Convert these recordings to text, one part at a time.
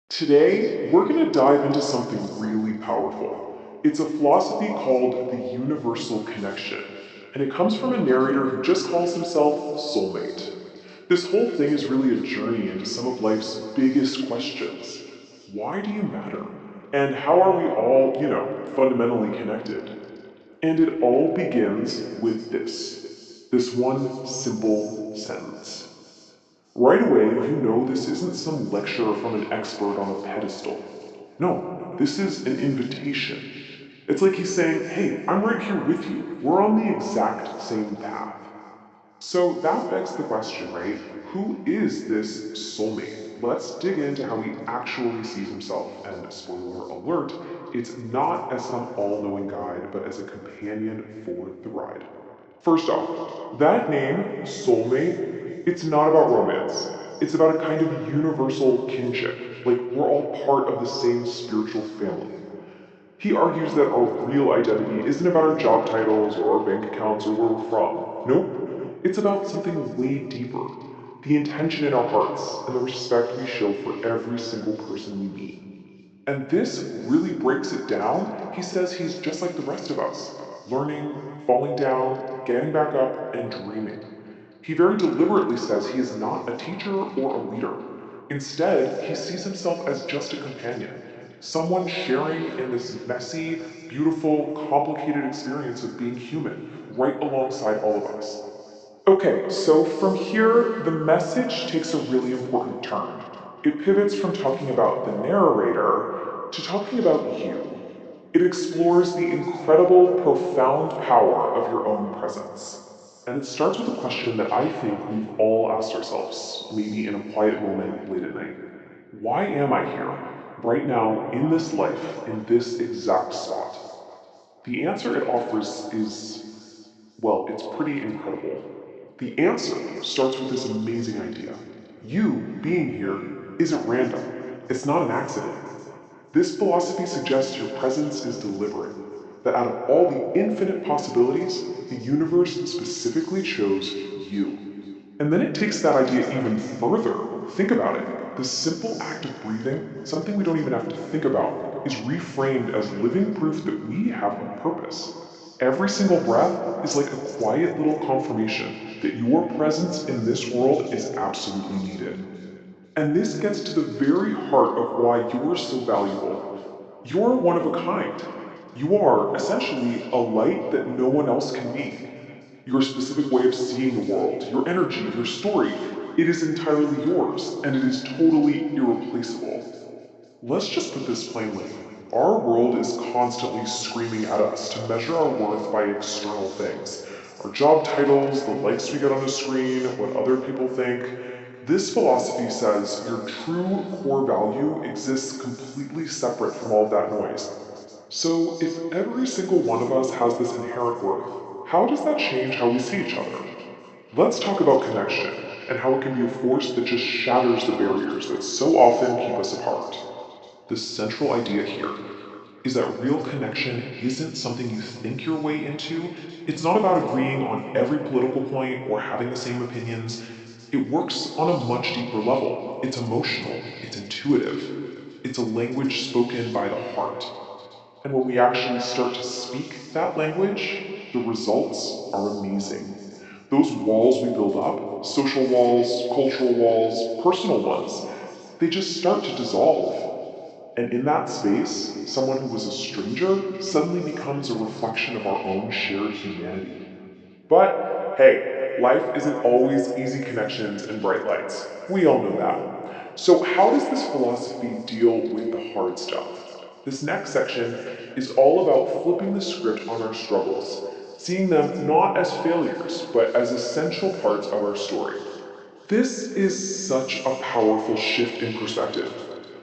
Today, we're going to dive into something really powerful. It's a philosophy called the universal connection, and it comes from a narrator who just calls himself soulmate. This whole thing is really a journey into some of life's biggest questions. Why do you matter? And how are we all, fundamentally connected? And it all begins with this one simple sentence. Right away, you know this isn't some lecture from an expert on a pedestal. No, this is an invitation. It's like he's saying, hey, I'm right here with you. We're on the exact same path. So that begs the question, right? Who is this soulmate? Let's dig into how he actually sees himself. And spoiler alert, it's not as some all knowing guide, but as a companion for the ride. First off, that name, soulmate, it's not about romance. It's about a kind of universal kinship. Like, we're all part of the same spiritual family. He argues that our real identity isn't about our job titles or our bank accounts or where we're from. Nope. It's about something way deeper. The intention in our hearts and the respect we show for every single person we meet. And this really breaks it down. He says he's just like the rest of us, learning, falling down, getting back up, and dreaming. He very deliberately says he is not a teacher or a leader. Instead, he sees himself as just a companion, someone sharing in this messy, beautiful, complicated experience of being human, right alongside all of us. Okay, so from here, the message takes a really important turn. It pivots from talking about the narrator to talking about you. It explores the incredible, profound power of your own presence. And it starts with a question that I think we've all asked ourselves, maybe in a quiet moment late at night. Why am I here, right now, in this life, in this exact spot? The answer it offers is, well, it's pretty incredible. The answer starts with this amazing idea. You being here isn't random, it's not an accident. This philosophy suggests your presence is deliberate, that out of all the infinite possibilities, the universe specifically chose you. And then it takes that idea even further. Think about it. The simple act of breathing, something we don't even have to think about, is reframed as living proof that we have a purpose. Every single breath is like a quiet little confirmation that your presence in this world is absolutely needed. And this gets to the very heart of why you're so valuable. You're one of a kind. You are, essentially, a light that no one else can be. Your specific way of seeing the world, your energy, your story, it is entirely yours, and it is totally irreplaceable. Let's just put this plainly. Our world is constantly screaming at us to measure our worth by external things. Our job titles, the likes we get on the screen, what other people think. This philosophy says your true core value exists completely separate from all that noise. So, if every single one of us has this inherent worth, how does that change how we see each other? Let's talk about connection and how it can be a force that just shatters the barriers that so often keep us apart. The central idea here is that real connection isn't something you think your way into. It's not about agreeing on every political point or having the same opinions. It works on a much deeper level. It's emotional, it's intuitive, it's a language spoken by the heart. And when we actually start to speak that language, the results are amazing. Those walls we build up, social walls, cultural walls, personal ones, they just start to dissolve. And in that space, someone who was a stranger suddenly becomes a reflection of our own shared humanity. But hey, life isn't always easy connections and bright lights. We all know that. So, how does this philosophy deal with the hard stuff? This next section is all about flipping the script on our struggles, seeing them not as failures, but as essential parts of our story. This is such a powerful shift in perspective.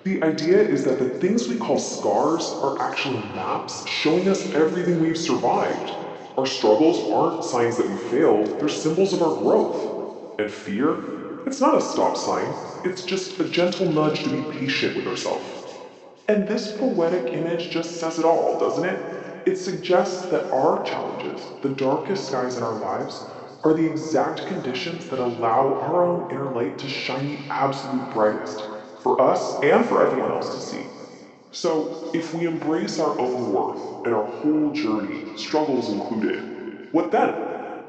The idea is that the things we call scars are actually maps showing us everything we've survived. Our struggles aren't signs that we failed, they're symbols of our growth. And fear? It's not a stop sign, it's just a gentle nudge to be patient with ourselves. And this poetic image just says it all, doesn't it? It suggests that our challenges, the darkest skies in our lives, are the exact conditions that allow our own inner light to shine the absolute brightest. for us and for everyone else to see. So, if we embrace our own worth and our whole journey, struggles included, what then?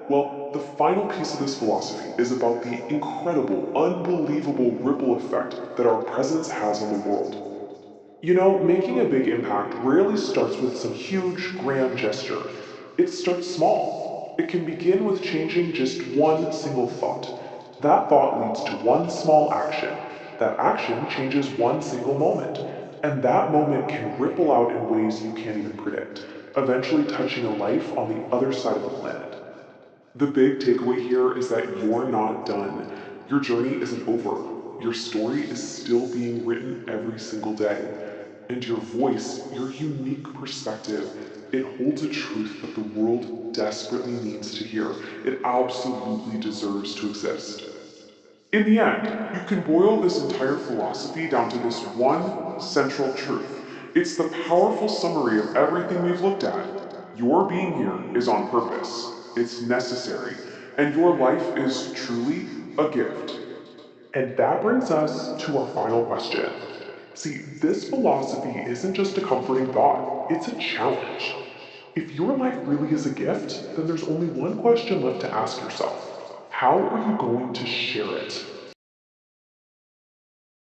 Well, the final piece of this philosophy is about the incredible, unbelievable ripple effect that our presence has on the world. You know, making a big impact rarely starts with some huge, grand gesture. It starts small. It can begin with changing just one single thought. That thought leads to one small action. That action changes one single moment. And that moment can ripple out in ways you can't even predict, eventually touching a life on the other side of the planet. The big takeaway here is that you're not done. Your journey isn't over. Your story is still being written every single day. And your voice, your unique perspective, it holds a truth that the world desperately needs to hear. It absolutely deserves to exist. In the end, you can boil this entire philosophy down to this one central truth. It's the powerful summary of everything we've looked at. Your being here is on purpose, it's necessary, and your life is truly a gift. And that brings us to our final question. See, this philosophy isn't just a comforting thought, it's a challenge. If your life really is a gift, then there's only one question left to ask yourself. How are you going to share it?